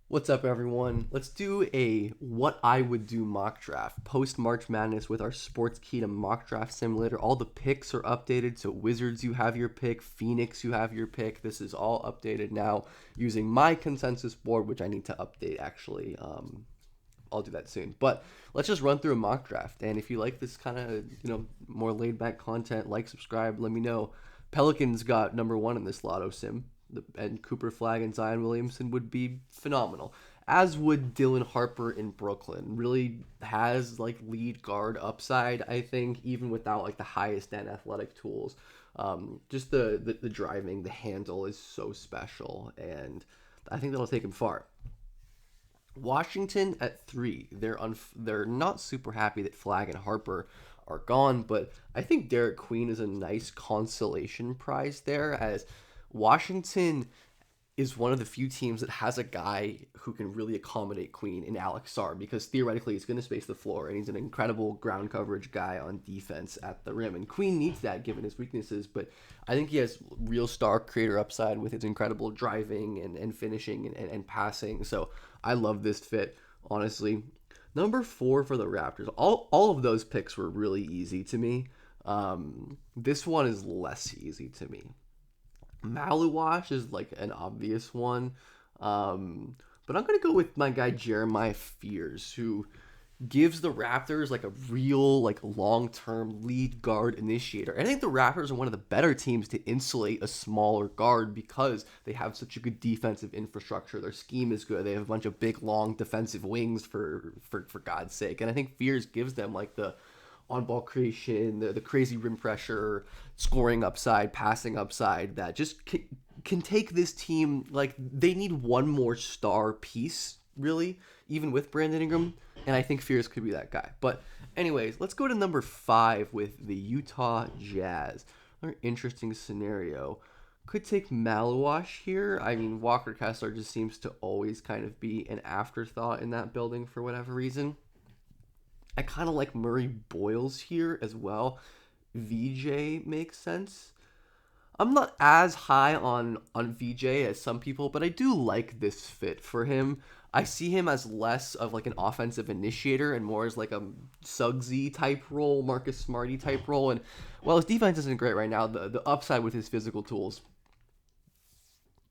What's up, everyone? Let's do a what I would do mock draft post March Madness with our Sports Kingdom mock draft simulator. All the picks are updated. So, Wizards, you have your pick. Phoenix, you have your pick. This is all updated now using my consensus board, which I need to update actually. I'll do that soon. But let's just run through a mock draft. And if you like this kind of more laid back content, like, subscribe, let me know. Pelicans got number one in this Lotto sim, and Cooper Flag and Zion Williamson would be phenomenal. As would Dylan Harper in Brooklyn. Really has like lead guard upside, I think, even without like the highest end athletic tools. Just the driving, the handle is so special, and I think that'll take him far. Washington at three. They're not super happy that Flag and Harper are gone, but I think Derek Queen is a nice consolation prize there, as Washington is one of the few teams that has a guy who can really accommodate Queen in Alex Sarr, because theoretically he's going to space the floor and he's an incredible ground coverage guy on defense at the rim. And Queen needs that given his weaknesses, but I think he has real star creator upside with his incredible driving and finishing and passing. So I love this fit, honestly. Number four for the Raptors. All of those picks were really easy to me. This one is less easy to me. Maluwash is like an obvious one. But I'm going to go with my guy Jeremiah Fears, who gives the Raptors like a real like long-term lead guard initiator. And I think the Raptors are one of the better teams to insulate a smaller guard because they have such a good defensive infrastructure. Their scheme is good. They have a bunch of big long defensive wings for God's sake. And I think Fears gives them like the on ball creation, the crazy rim pressure, scoring upside, passing upside that just can take this team. Like, they need one more star piece, really, even with Brandon Ingram. And I think Fears could be that guy. But, anyways, let's go to number five with the Utah Jazz. Another interesting scenario. Could take Maluwash here. I mean, Walker Kessler just seems to always kind of be an afterthought in that building for whatever reason. I kind of like Murray Boyles here as well. VJ makes sense. I'm not as high on VJ as some people, but I do like this fit for him. I see him as less of like an offensive initiator and more as like a Suggsy type role, Marcus Smarty type role. And while his defense isn't great right now, the upside with his physical tools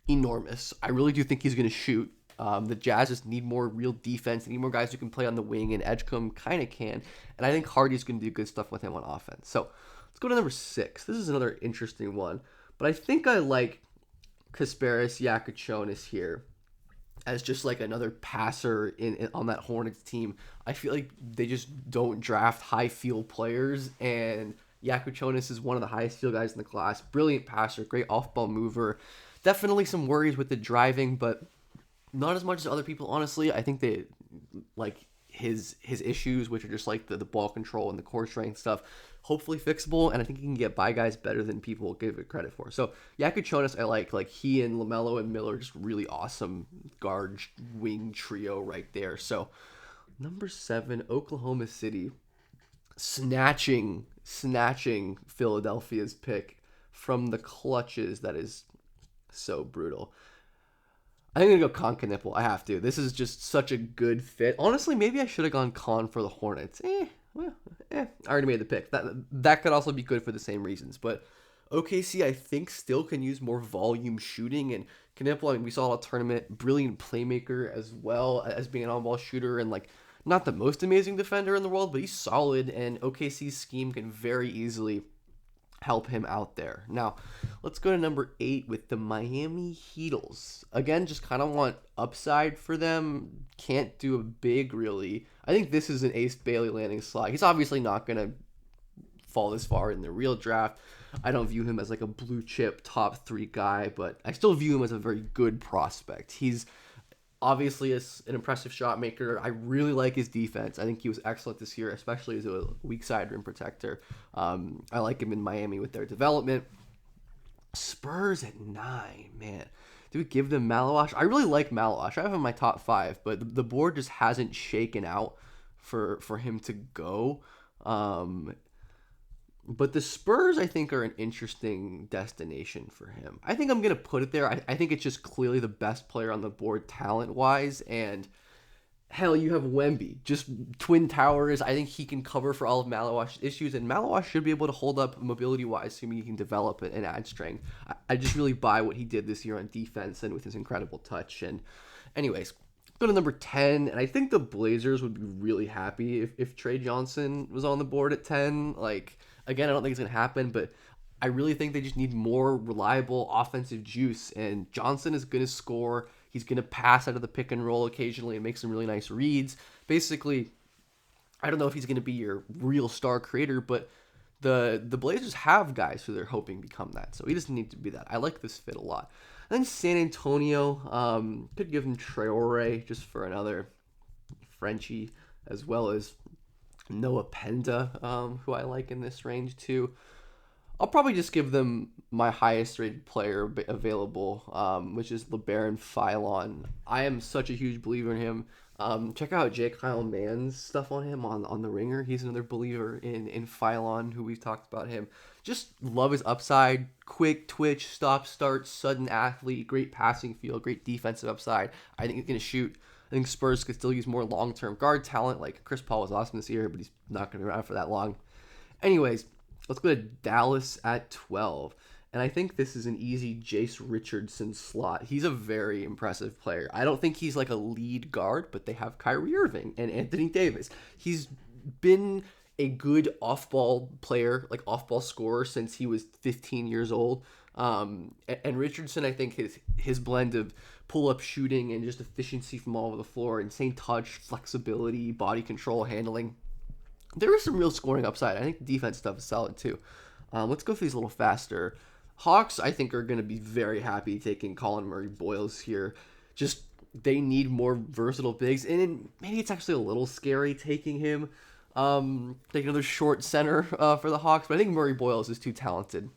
enormous. I really do think he's going to shoot. The Jazz just need more real defense. They need more guys who can play on the wing, and Edgecombe kind of can. And I think Hardy's going to do good stuff with him on offense. So let's go to number six. This is another interesting one, but I think I like Kasparis Yakachonis here as just like another passer in on that Hornets team. I feel like they just don't draft high field players, and Yakuchonis is one of the highest field guys in the class. Brilliant passer, great off ball mover. Definitely some worries with the driving, but not as much as other people. Honestly, I think they like his issues, which are just like the ball control and the core strength stuff, hopefully fixable, and I think he can get by guys better than people give it credit for. So Yakuchonis, I like he and LaMelo and Miller, just really awesome guard wing trio right there. So number seven, Oklahoma City, snatching Philadelphia's pick from the clutches. That is so brutal. I'm gonna go Con Knipple. I have to. This is just such a good fit. Honestly, maybe I should have gone Con for the Hornets. I already made the pick. That could also be good for the same reasons. But OKC, I think, still can use more volume shooting. And Knipple, I mean, we saw a tournament, brilliant playmaker as well as being an on-ball shooter, and like not the most amazing defender in the world, but he's solid. And OKC's scheme can very easily help him out there. Now, let's go to number eight with the Miami Heatles. Again, just kind of want upside for them. Can't do a big, really. I think this is an Ace Bailey landing slot. He's obviously not going to fall this far in the real draft. I don't view him as like a blue chip top three guy, but I still view him as a very good prospect. He's obviously is an impressive shot maker. I really like his defense. I think he was excellent this year, especially as a weak side rim protector. I like him in Miami with their development. Spurs at 9, man. Do we give them Malawash? I really like Malawash. I have him in my top 5, but the board just hasn't shaken out for him to go. But the Spurs, I think, are an interesting destination for him. I think I'm going to put it there. I think it's just clearly the best player on the board talent wise. And hell, you have Wemby, just twin towers. I think he can cover for all of Malawash's issues, and Malawash should be able to hold up mobility wise, assuming he can develop it and add strength. I just really buy what he did this year on defense and with his incredible touch. And, anyways, go to number 10, and I think the Blazers would be really happy if Trey Johnson was on the board at 10. Like, again, I don't think it's going to happen, but I really think they just need more reliable offensive juice, and Johnson is going to score. He's going to pass out of the pick and roll occasionally and make some really nice reads. Basically, I don't know if he's going to be your real star creator, but the Blazers have guys who they're hoping become that. So he doesn't need to be that. I like this fit a lot. And then San Antonio, could give him Traore just for another Frenchie, as well as Noah Penda, who I like in this range too. I'll probably just give them my highest rated player available, which is LeBaron Philon. I am such a huge believer in him. Check out Jake Kyle Mann's stuff on him on The Ringer. He's another believer in Philon, who we've talked about him. Just love his upside. Quick twitch, stop, start, sudden athlete, great passing feel, great defensive upside. I think he's going to shoot. I think Spurs could still use more long-term guard talent. Like Chris Paul was awesome this year, but he's not going to be around for that long. Anyways, let's go to Dallas at 12. And I think this is an easy Jace Richardson slot. He's a very impressive player. I don't think he's like a lead guard, but they have Kyrie Irving and Anthony Davis. He's been a good off-ball player, like off-ball scorer since he was 15 years old. And Richardson, I think his blend of pull-up shooting and just efficiency from all over the floor, insane touch, flexibility, body control, handling. There is some real scoring upside. I think the defense stuff is solid too. Let's go through these a little faster. Hawks, I think, are going to be very happy taking Colin Murray-Boyles here. Just, they need more versatile bigs. And maybe it's actually a little scary taking him. Take another short center for the Hawks. But I think Murray-Boyles is too talented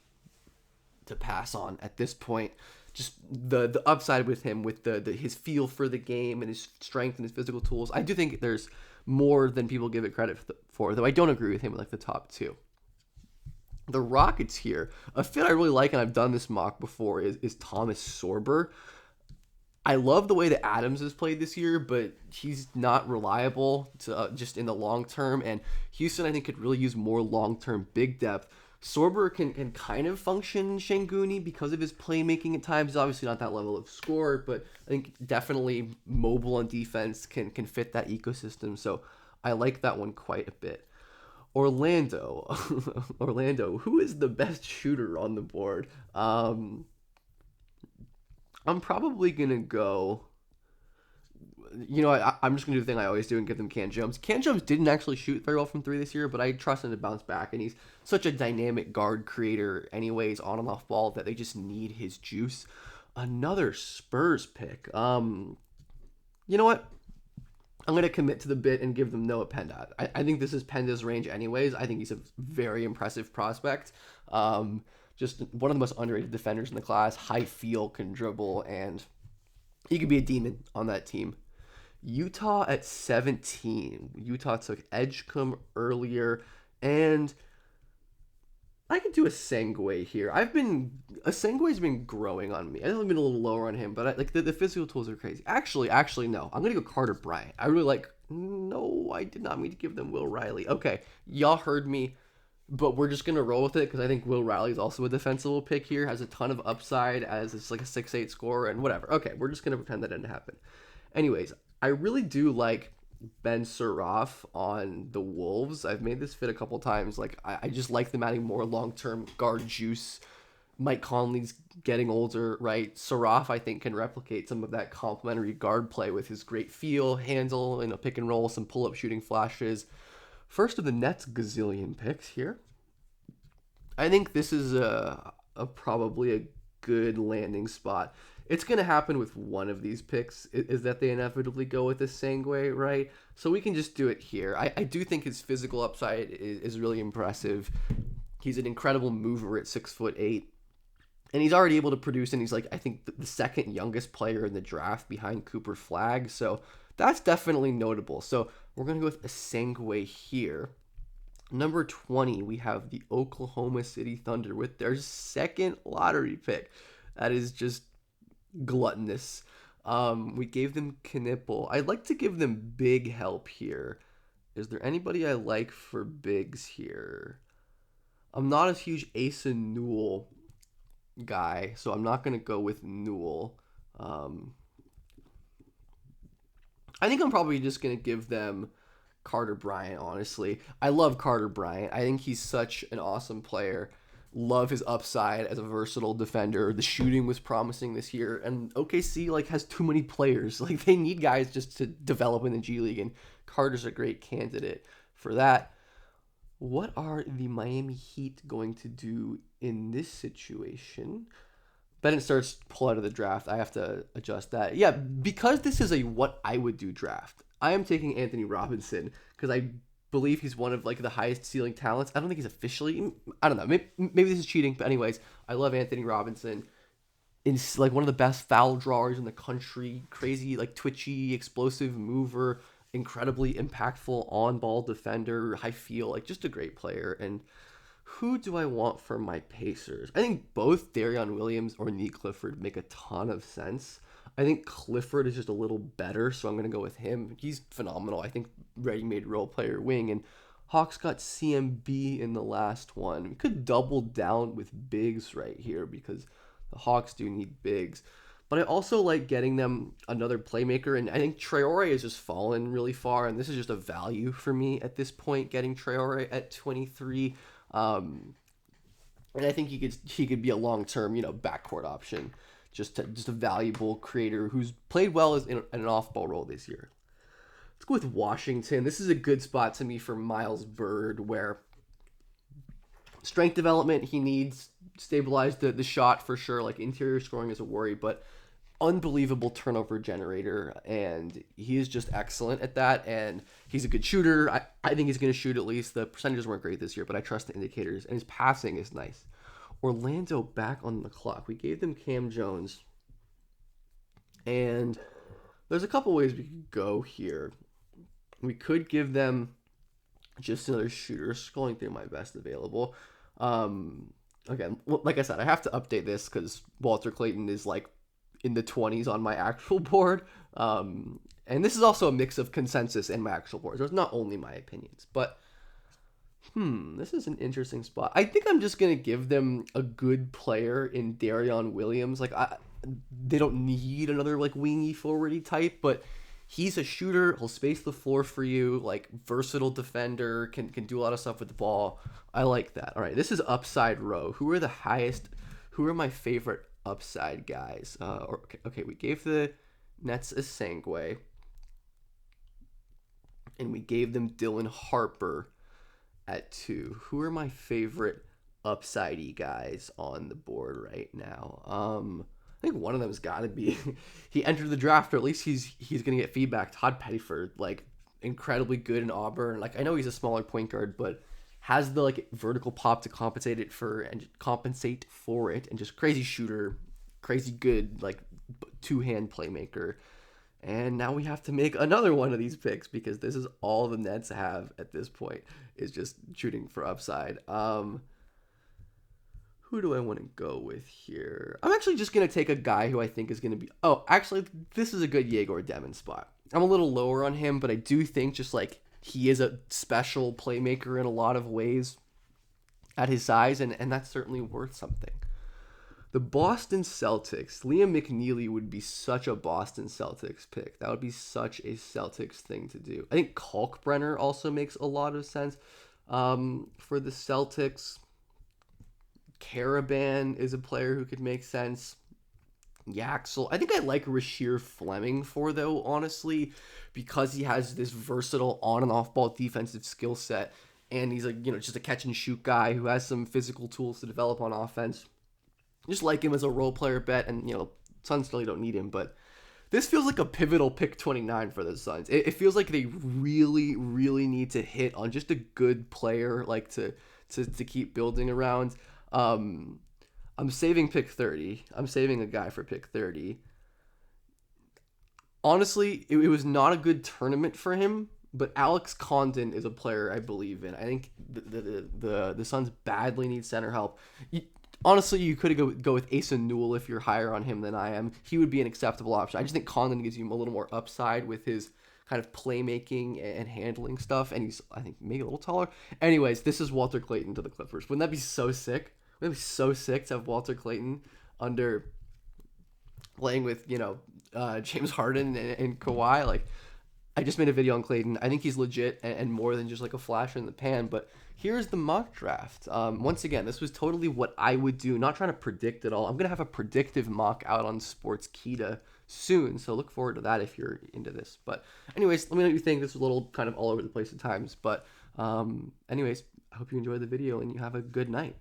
to pass on at this point. Just the upside with him, with his feel for the game and his strength and his physical tools. I do think there's more than people give it credit for, though I don't agree with him in like the top two. The Rockets here, a fit I really like, and I've done this mock before, is Thomas Sorber. I love the way that Adams has played this year, but he's not reliable to, just in the long term, and Houston, I think, could really use more long-term big depth. Sorber can kind of function Şengün because of his playmaking at times. He's obviously not that level of scorer, but I think definitely mobile on defense can fit that ecosystem, so I like that one quite a bit. Orlando, who is the best shooter on the board? I'm probably going to go, I'm just going to do the thing I always do and give them Can Jones. Can Jones didn't actually shoot very well from three this year, but I trust him to bounce back, and he's such a dynamic guard creator anyways, on and off ball, that they just need his juice. Another Spurs pick. You know what? I'm going to commit to the bit and give them Noah Penda. I think this is Penda's range anyways. I think he's a very impressive prospect. Just one of the most underrated defenders in the class. High feel, can dribble, and he could be a demon on that team. Utah at 17. Utah took Edgecombe earlier, and I could do a Sengue here. Sengue's been growing on me. I've been a little lower on him, but the physical tools are crazy. Actually, no. I'm gonna go Carter Bryant. I really like. No, I did not mean to give them Will Riley. Okay, y'all heard me, but we're just gonna roll with it because I think Will Riley is also a defensible pick here. Has a ton of upside as it's like a 6'8" scorer and whatever. Okay, we're just gonna pretend that didn't happen. Anyways, I really do like Ben Suraf on the Wolves. I've made this fit a couple times. Like I just like them adding more long-term guard juice. Mike Conley's getting older, right? Suraf, I think, can replicate some of that complementary guard play with his great feel, handle, pick and roll, some pull-up shooting flashes. First of the Nets gazillion picks here. I think this is a probably a good landing spot. It's going to happen with one of these picks, is that they inevitably go with the Sengue, right? So we can just do it here. I do think his physical upside is really impressive. He's an incredible mover at 6'8", and he's already able to produce, and he's like, I think, the second youngest player in the draft behind Cooper Flagg, so that's definitely notable. So we're going to go with a Sengue here. Number 20, we have the Oklahoma City Thunder with their second lottery pick. That is just gluttonous. We gave them Knipple. I'd like to give them big help here. Is there anybody I like for bigs here? I'm not a huge Asa Newell guy, so I'm not going to go with Newell. Um, I think I'm probably just going to give them Carter Bryant, honestly. I love Carter Bryant. I think he's such an awesome player. Love his upside as a versatile defender. The shooting was promising this year, and OKC like has too many players. Like they need guys just to develop in the G League, and Carter's a great candidate for that. What are the Miami Heat going to do in this situation? Bennett starts pull out of the draft. I have to adjust that. Yeah, because this is a what I would do draft. I am taking Anthony Robinson because I believe he's one of like the highest ceiling talents. I don't think he's officially. I don't know. Maybe this is cheating, but anyways, I love Anthony Robinson. It's like one of the best foul drawers in the country. Crazy, like twitchy, explosive mover, incredibly impactful on ball defender. High feel, like just a great player. And who do I want for my Pacers? I think both Darion Williams or Nee Clifford make a ton of sense. I think Clifford is just a little better, so I'm going to go with him. He's phenomenal. I think ready-made role player wing. And Hawks got CMB in the last one. We could double down with bigs right here because the Hawks do need bigs. But I also like getting them another playmaker, and I think Traore has just fallen really far, and this is just a value for me at this point, getting Traore at 23. And I think he could be a long term backcourt option, just a valuable creator who's played well as in an off ball role this year. Let's go with Washington. This is a good spot to me for Miles Bird, where strength development he needs stabilize the shot for sure. Like interior scoring is a worry, but unbelievable turnover generator, and he is just excellent at that, and he's a good shooter. I think he's going to shoot at least. The percentages weren't great this year, but I trust the indicators, and his passing is nice. Orlando back on the clock. We gave them Cam Jones, and there's a couple ways we could go here. We could give them just another shooter. Scrolling through my best available. Again, like I said, I have to update this because Walter Clayton is like in the 20s on my actual board. And this is also a mix of consensus and my actual board. So it's not only my opinions. But, this is an interesting spot. I think I'm just going to give them a good player in Darion Williams. Like, they don't need another, like, wingy forwardy type, but he's a shooter. He'll space the floor for you. Like, versatile defender, can do a lot of stuff with the ball. I like that. All right, this is upside row. Who are my favorite upside guys? Okay, we gave the Nets a Sangway, and we gave them Dylan Harper at 2. Who are my favorite upsidey guys on the board right now? I think one of them's got to be he entered the draft, or at least he's gonna get feedback. Todd Pettiford, like incredibly good in Auburn. Like I know he's a smaller point guard, but has the like vertical pop to compensate for it, and just crazy shooter, crazy good like two-hand playmaker. And now we have to make another one of these picks because this is all the Nets have at this point is just shooting for upside. Who do I want to go with here? I'm actually just going to take a guy who I think is going to be... Oh, actually, this is a good Yegor Demon spot. I'm a little lower on him, but I do think just like he is a special playmaker in a lot of ways at his size, and that's certainly worth something. The Boston Celtics. Liam McNeely would be such a Boston Celtics pick. That would be such a Celtics thing to do. I think Kalkbrenner also makes a lot of sense for the Celtics. Caravan is a player who could make sense. Yaxel. I think I like Rasheer Fleming though, honestly, because he has this versatile on and off ball defensive skill set, and he's just a catch and shoot guy who has some physical tools to develop on offense. Just like him as a role player bet, and Suns really don't need him, but this feels like a pivotal pick 29 for the Suns. It feels like they really, really need to hit on just a good player, like to keep building around. I'm saving pick 30. I'm saving a guy for pick 30. Honestly, it was not a good tournament for him, but Alex Condon is a player I believe in. I think the Suns badly need center help. Honestly, you could go with Asa Newell if you're higher on him than I am. He would be an acceptable option. I just think Condon gives you a little more upside with his kind of playmaking and handling stuff, and he's, I think, maybe a little taller. Anyways, this is Walter Clayton to the Clippers. Wouldn't that be so sick? Wouldn't that be so sick to have Walter Clayton under playing with, James Harden and Kawhi? Like, I just made a video on Clayton. I think he's legit and more than just like a flash in the pan. But here's the mock draft. Once again, this was totally what I would do. Not trying to predict it all. I'm gonna have a predictive mock out on Sportskeeda soon, so look forward to that if you're into this. But anyways, let me know what you think. This was a little kind of all over the place at times. But anyways, I hope you enjoyed the video and you have a good night.